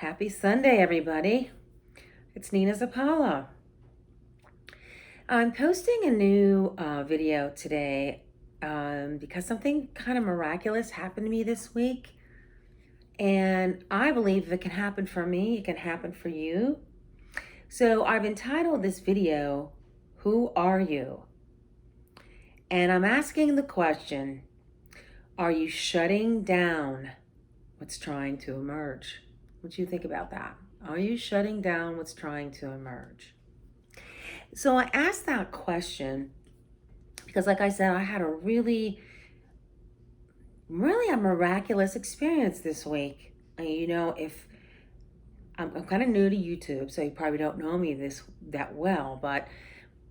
Happy Sunday, everybody. It's Nina Zapala. I'm posting a new video today because something kind of miraculous happened to me this week. And I believe if it can happen for me, it can happen for you. So I've entitled this video, Who Are You? And I'm asking the question, are you shutting down what's trying to emerge? What do you think about that? Are you shutting down what's trying to emerge? So I asked that question because, like I said, I had a really a miraculous experience this week. If I'm kind of new to YouTube, so you probably don't know me that well, but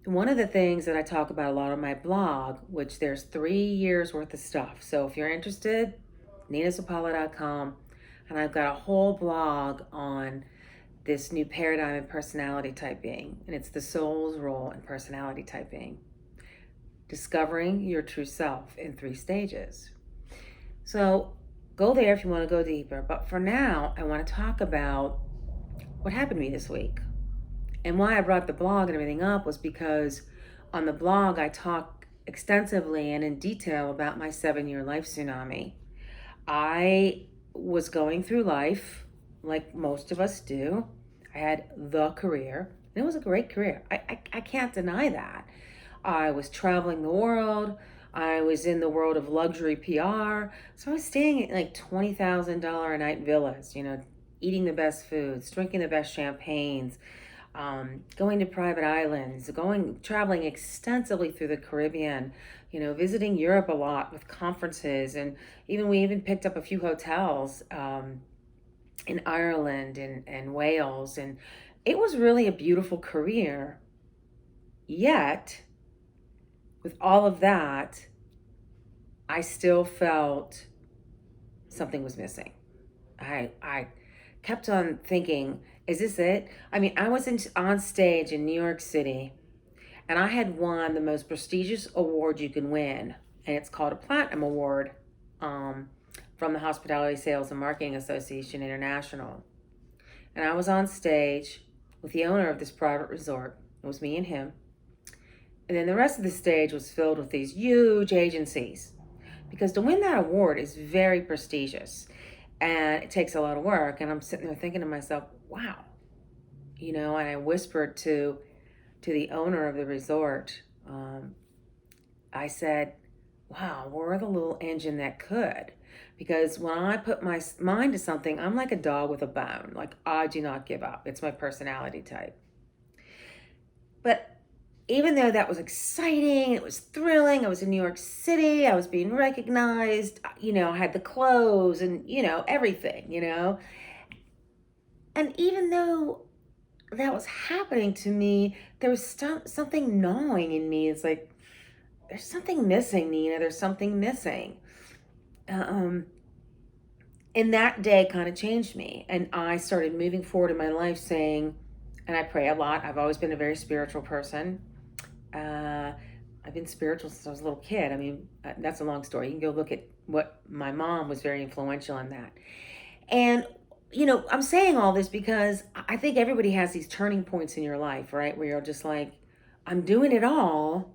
one of the things that I talk about a lot on my blog, which there's 3 years worth of stuff. So if you're interested, ninasapala.com, and I've got a whole blog on this new paradigm in personality typing, and it's the soul's role in personality typing. Discovering your true self in 3 stages. So go there if you want to go deeper. But for now, I want to talk about what happened to me this week. And why I brought the blog and everything up was because on the blog, I talk extensively and in detail about my 7-year life tsunami. I was going through life like most of us do. I had the career. And it was a great career. I can't deny that. I was traveling the world. I was in the world of luxury PR. So I was staying at like $20,000 a night villas, eating the best foods, drinking the best champagnes, going to private islands, traveling extensively through the Caribbean, visiting Europe a lot with conferences. And we even picked up a few hotels in Ireland and Wales. And it was really a beautiful career. Yet, with all of that, I still felt something was missing. I kept on thinking, is this it? I was on stage in New York City, and I had won the most prestigious award you can win, and it's called a Platinum Award from the Hospitality Sales and Marketing Association International. And I was on stage with the owner of this private resort. It was me and him. And then the rest of the stage was filled with these huge agencies, because to win that award is very prestigious and it takes a lot of work. And I'm sitting there thinking to myself, wow, and I whispered to the owner of the resort, I said, wow, we're the little engine that could. Because when I put my mind to something, I'm like a dog with a bone. Like, I do not give up. It's my personality type. But even though that was exciting, it was thrilling, I was in New York City, I was being recognized, I had the clothes and, everything, And even though that was happening to me, there was something gnawing in me. It's like, there's something missing, Nina, there's something missing. And that day kind of changed me. And I started moving forward in my life saying, and I pray a lot. I've always been a very spiritual person. I've been spiritual since I was a little kid. That's a long story. You can go look at what my mom was very influential in that. And, I'm saying all this because I think everybody has these turning points in your life, right? Where you're just like, I'm doing it all,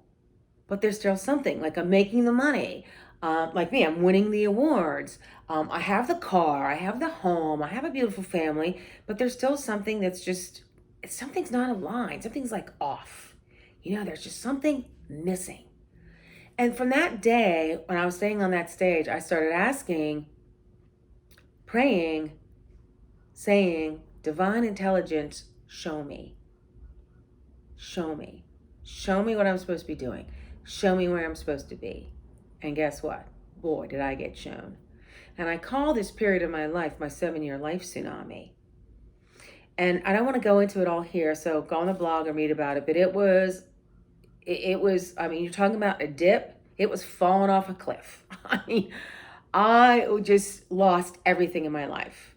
but there's still something. Like, I'm making the money. Like me, I'm winning the awards. I have the car, I have the home, I have a beautiful family, but there's still something something's not aligned. Something's like off. There's just something missing. And from that day, when I was staying on that stage, I started asking, praying, saying, divine intelligence, show me. Show me. Show me what I'm supposed to be doing. Show me where I'm supposed to be. And guess what? Boy, did I get shown. And I call this period of my life my 7-year life tsunami. And I don't want to go into it all here, so go on the blog and read about it. But it was, you're talking about a dip. It was falling off a cliff. I just lost everything in my life.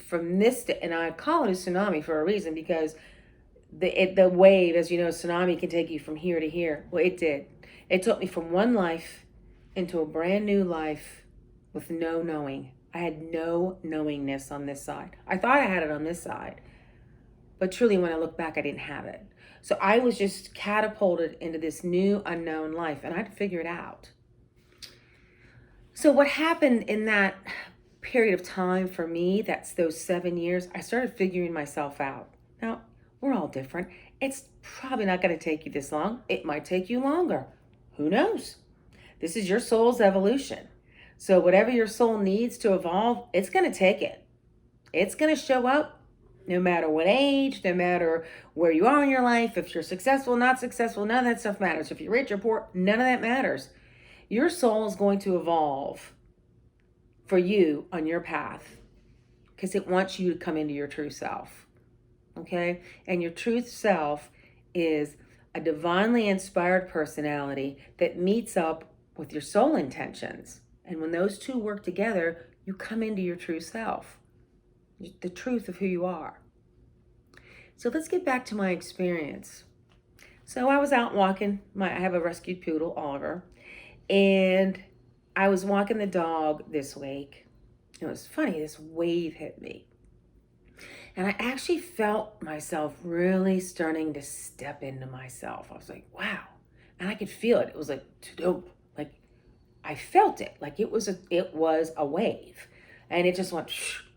From this, and I call it a tsunami for a reason, because the wave, as you know, tsunami can take you from here to here. Well, it did. It took me from one life into a brand new life with no knowing I had no knowingness on this side. I thought I had it on this side, but truly when I look back, I didn't have it. So I was just catapulted into this new unknown life, and I had to figure it out. So what happened in that period of time for me, that's those 7 years, I started figuring myself out. Now, we're all different. It's probably not going to take you this long. It might take you longer. Who knows? This is your soul's evolution. So whatever your soul needs to evolve, it's going to take it. It's going to show up no matter what age, no matter where you are in your life. If you're successful, not successful, none of that stuff matters. If you're rich or poor, none of that matters. Your soul is going to evolve for you on your path because it wants you to come into your true self. Okay? And your true self is a divinely inspired personality that meets up with your soul intentions. And when those two work together, you come into your true self, the truth of who you are. So let's get back to my experience. So I was out walking. I have a rescued poodle, Oliver, and I was walking the dog this week. It was funny, this wave hit me. And I actually felt myself really starting to step into myself. I was like, wow. And I could feel it. It was like, dope. Like I felt it. Like it was a wave. And it just went,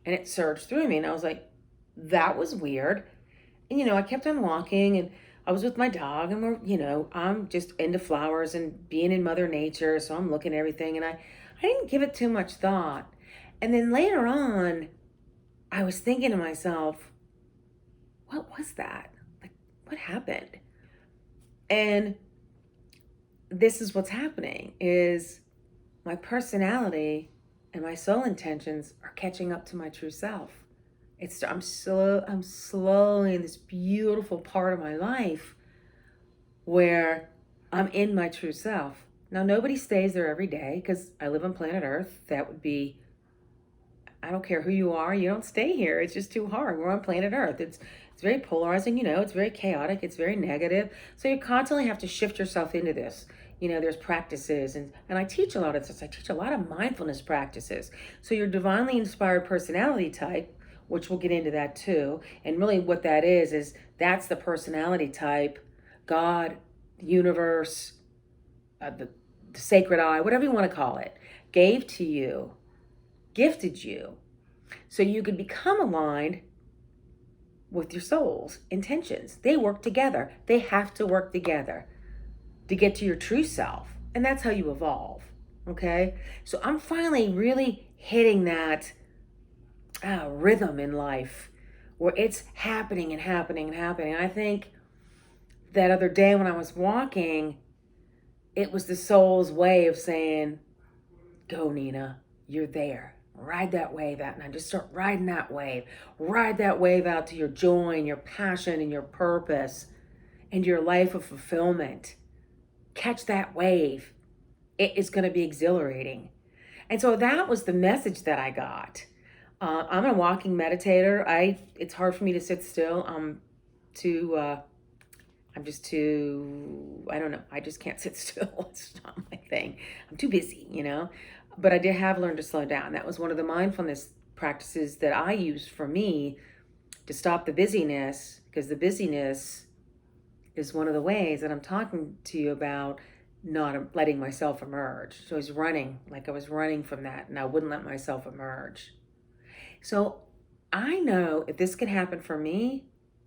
and it surged through me. And I was like, that was weird. And, I kept on walking, and I was with my dog, and I'm just into flowers and being in Mother Nature. So I'm looking at everything, and I didn't give it too much thought. And then later on, I was thinking to myself, what was that? Like, what happened? And this is what's happening, is my personality and my soul intentions are catching up to my true self. I'm slowly in this beautiful part of my life where I'm in my true self. Now, nobody stays there every day because I live on planet Earth. That would be, I don't care who you are, you don't stay here. It's just too hard. We're on planet Earth. It's very polarizing, it's very chaotic, it's very negative. So you constantly have to shift yourself into this. There's practices, and I teach a lot of this. I teach a lot of mindfulness practices. So your divinely inspired personality type, which we'll get into that too. And really what that is that's the personality type God, the universe, the sacred eye, whatever you want to call it, gave to you, gifted you, so you could become aligned with your soul's intentions. They work together. They have to work together to get to your true self. And that's how you evolve. Okay? So I'm finally really hitting that rhythm in life where it's happening and happening and happening. And I think that other day when I was walking, it was the soul's way of saying, go, Nina, you're there. Ride that wave out. And I just start riding that wave. Ride that wave out to your joy and your passion and your purpose and your life of fulfillment. Catch that wave. It is going to be exhilarating. And so that was the message that I got. I'm a walking meditator. It's hard for me to sit still. I don't know. I just can't sit still. It's not my thing. I'm too busy, But I did have learned to slow down. That was one of the mindfulness practices that I used for me to stop the busyness, because the busyness is one of the ways that I'm talking to you about not letting myself emerge. So I was running from that, and I wouldn't let myself emerge. So I know if this can happen for me,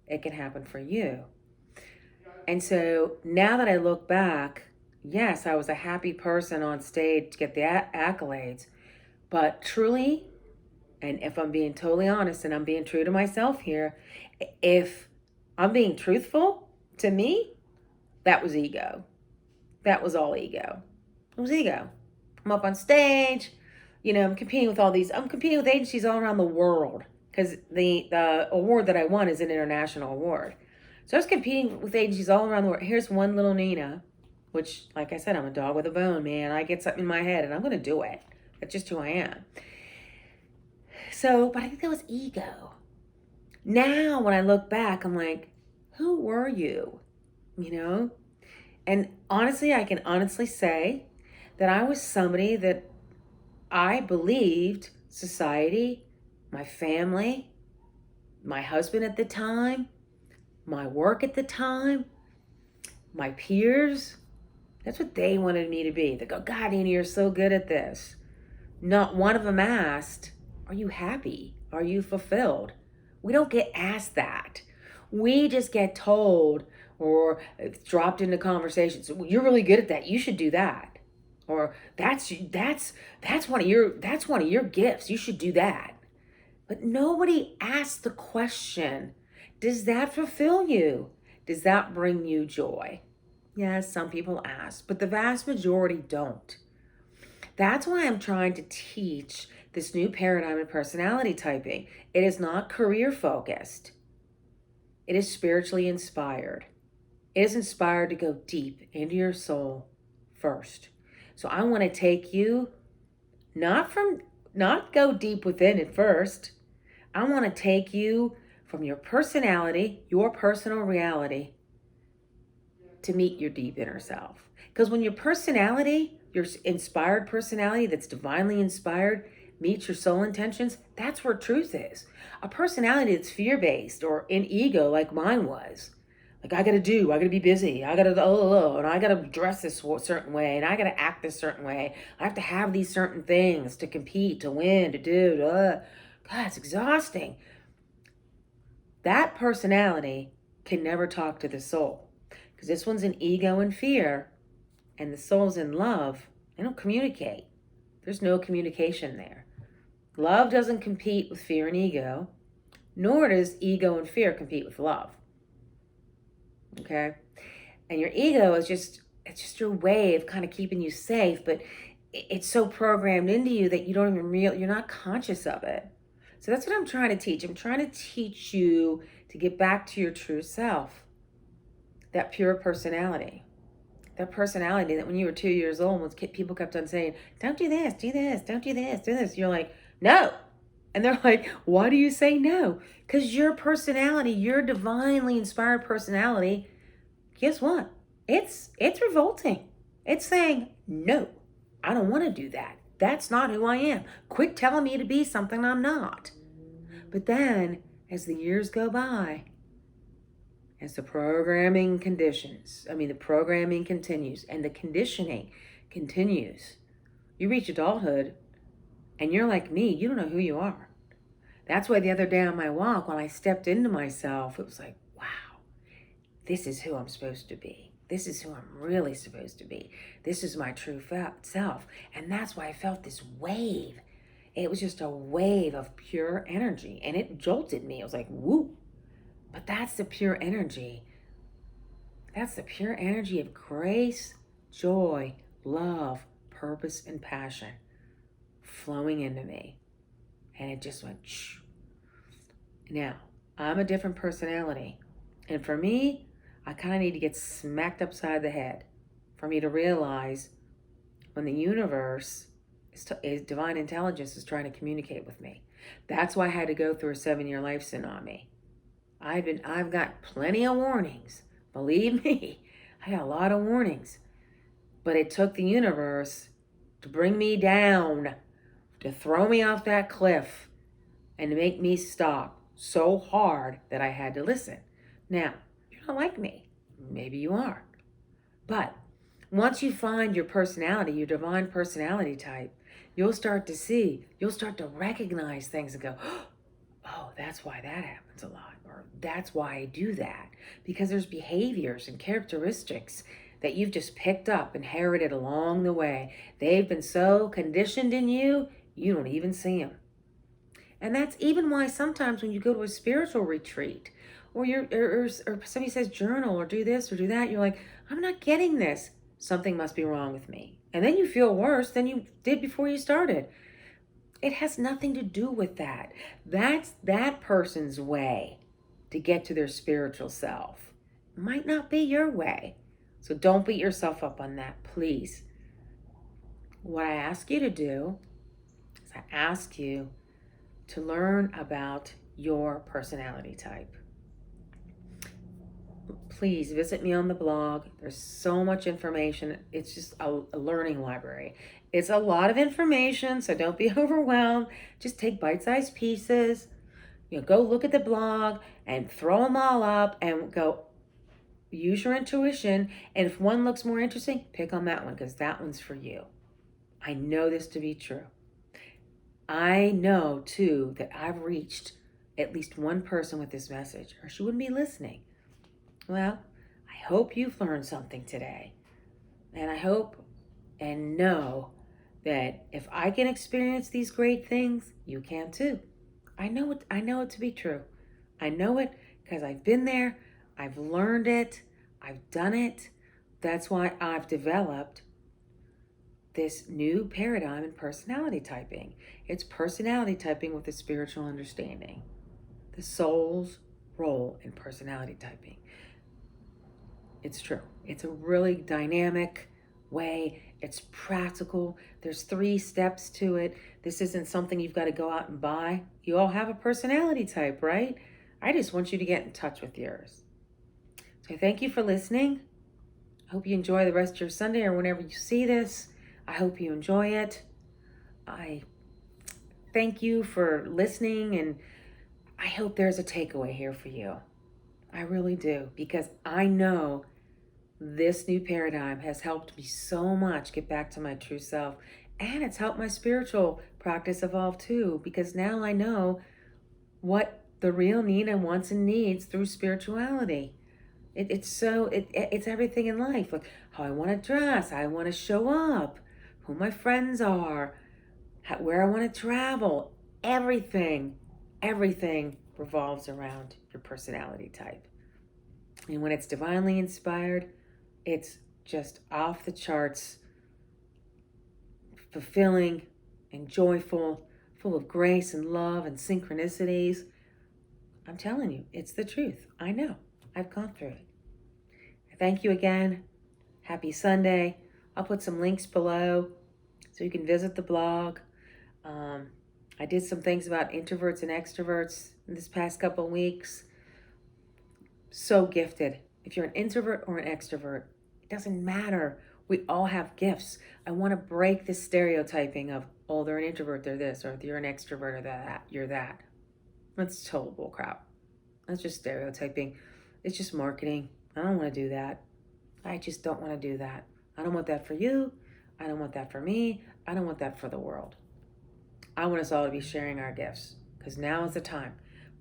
it can happen for you. And so now that I look back, yes, I was a happy person on stage to get the accolades, but truly, and if I'm being totally honest and I'm being true to myself here, if I'm being truthful to me, that was ego. That was all ego. It was ego. I'm up on stage, I'm competing with agencies all around the world, because the award that I won is an international award. So I was competing with agencies all around the world. Here's one little Nina, which, like I said, I'm a dog with a bone, man. I get something in my head and I'm going to do it. That's just who I am. So, but I think that was ego. Now, when I look back, I'm like, who were you? And honestly, I can honestly say that I was somebody that I believed society, my family, my husband at the time, my work at the time, my peers. That's what they wanted me to be. They go, God, Annie, you're so good at this. Not one of them asked, are you happy? Are you fulfilled? We don't get asked that. We just get told or dropped into conversations. Well, you're really good at that. You should do that. Or that's one of your gifts. You should do that. But nobody asks the question, does that fulfill you? Does that bring you joy? Yes, some people ask, but the vast majority don't. That's why I'm trying to teach this new paradigm in personality typing. It is not career focused. It is spiritually inspired. It is inspired to go deep into your soul first. So I want to take you not go deep within it first. I want to take you from your personality, your personal reality, to meet your deep inner self. Because when your personality, your inspired personality that's divinely inspired, meets your soul intentions, that's where truth is. A personality that's fear-based or in ego like mine was. Like, I gotta be busy, and I gotta dress this certain way, and I gotta act this certain way. I have to have these certain things to compete, to win, to do. God, it's exhausting. That personality can never talk to the soul. Because this one's in ego and fear, and the soul's in love. They don't communicate. There's no communication there. Love doesn't compete with fear and ego, nor does ego and fear compete with love. Okay? And your ego is it's just your way of kind of keeping you safe, but it's so programmed into you that you don't even you're not conscious of it. So that's what I'm trying to teach. I'm trying to teach you to get back to your true self. That pure personality. That personality that when you were 2 years old, when people kept on saying, don't do this, don't do this. You're like, no. And they're like, why do you say no? Because your personality, your divinely inspired personality, guess what? It's revolting. It's saying, no, I don't want to do that. That's not who I am. Quit telling me to be something I'm not. But then, as the years go by, as the programming continues and the conditioning continues, you reach adulthood and you're like me, you don't know who you are. That's why the other day on my walk, when I stepped into myself, it was like, wow, this is who I'm supposed to be. This is who I'm really supposed to be. This is my true self. And that's why I felt this wave. It was just a wave of pure energy, and it jolted me. It was like, woo. But that's the pure energy. That's the pure energy of grace, joy, love, purpose, and passion flowing into me. And it just went shh. Now, I'm a different personality. And for me, I kind of need to get smacked upside the head for me to realize when the universe is divine intelligence is trying to communicate with me. That's why I had to go through a 7-year life tsunami. I've got plenty of warnings. Believe me, I got a lot of warnings. But it took the universe to bring me down, to throw me off that cliff, and to make me stop so hard that I had to listen. Now, you're not like me. Maybe you are. But once you find your personality, your divine personality type, you'll start to recognize things and go, oh, that's why that happens a lot. Or that's why I do that. Because there's behaviors and characteristics that you've just picked up, inherited along the way. They've been so conditioned in you, you don't even see them. And that's even why sometimes when you go to a spiritual retreat, or somebody says journal or do this or do that, you're like, I'm not getting this. Something must be wrong with me. And then you feel worse than you did before you started. It has nothing to do with that. That's that person's way to get to their spiritual self. It might not be your way. So don't beat yourself up on that, please. What I ask you to do is I ask you to learn about your personality type. Please visit me on the blog. There's so much information. It's just a learning library. It's a lot of information, so don't be overwhelmed. Just take bite-sized pieces. Go look at the blog and throw them all up and go use your intuition. And if one looks more interesting, pick on that one because that one's for you. I know this to be true. I know, too, that I've reached at least one person with this message, or she wouldn't be listening. Well, I hope you've learned something today. And I hope and know that if I can experience these great things, you can too. I know it to be true. I know it because I've been there, I've learned it, I've done it. That's why I've developed this new paradigm in personality typing. It's personality typing with a spiritual understanding. The soul's role in personality typing. It's true. It's a really dynamic way. It's practical. There's 3 steps to it. This isn't something you've got to go out and buy. You all have a personality type, right? I just want you to get in touch with yours. So thank you for listening. I hope you enjoy the rest of your Sunday or whenever you see this. I hope you enjoy it. I thank you for listening, and I hope there's a takeaway here for you. I really do, because I know this new paradigm has helped me so much get back to my true self, and it's helped my spiritual practice evolve too, because now I know what the real Nina wants and needs through spirituality. It's everything in life, like how I want to dress, how I want to show up, who my friends are, where I want to travel. Everything revolves around your personality type. And when it's divinely inspired, it's just off the charts, fulfilling and joyful, full of grace and love and synchronicities. I'm telling you, it's the truth. I know. I've gone through it. Thank you again. Happy Sunday. I'll put some links below so you can visit the blog. I did some things about introverts and extroverts in this past couple of weeks. So gifted. If you're an introvert or an extrovert, it doesn't matter. We all have gifts. I want to break this stereotyping of, oh, they're an introvert, they're this, or if you're an extrovert or that, you're that. That's total bull crap. That's just stereotyping. It's just marketing. I don't want to do that. I just don't want to do that. I don't want that for you. I don't want that for me. I don't want that for the world. I want us all to be sharing our gifts because now is the time.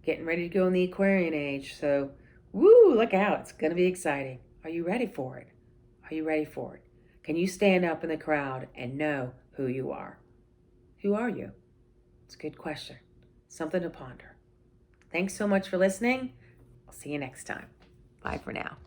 Getting ready to go in the Aquarian age. So, woo, look out. It's going to be exciting. Are you ready for it? Are you ready for it? Can you stand up in the crowd and know who you are? Who are you? It's a good question. Something to ponder. Thanks so much for listening. I'll see you next time. Bye for now.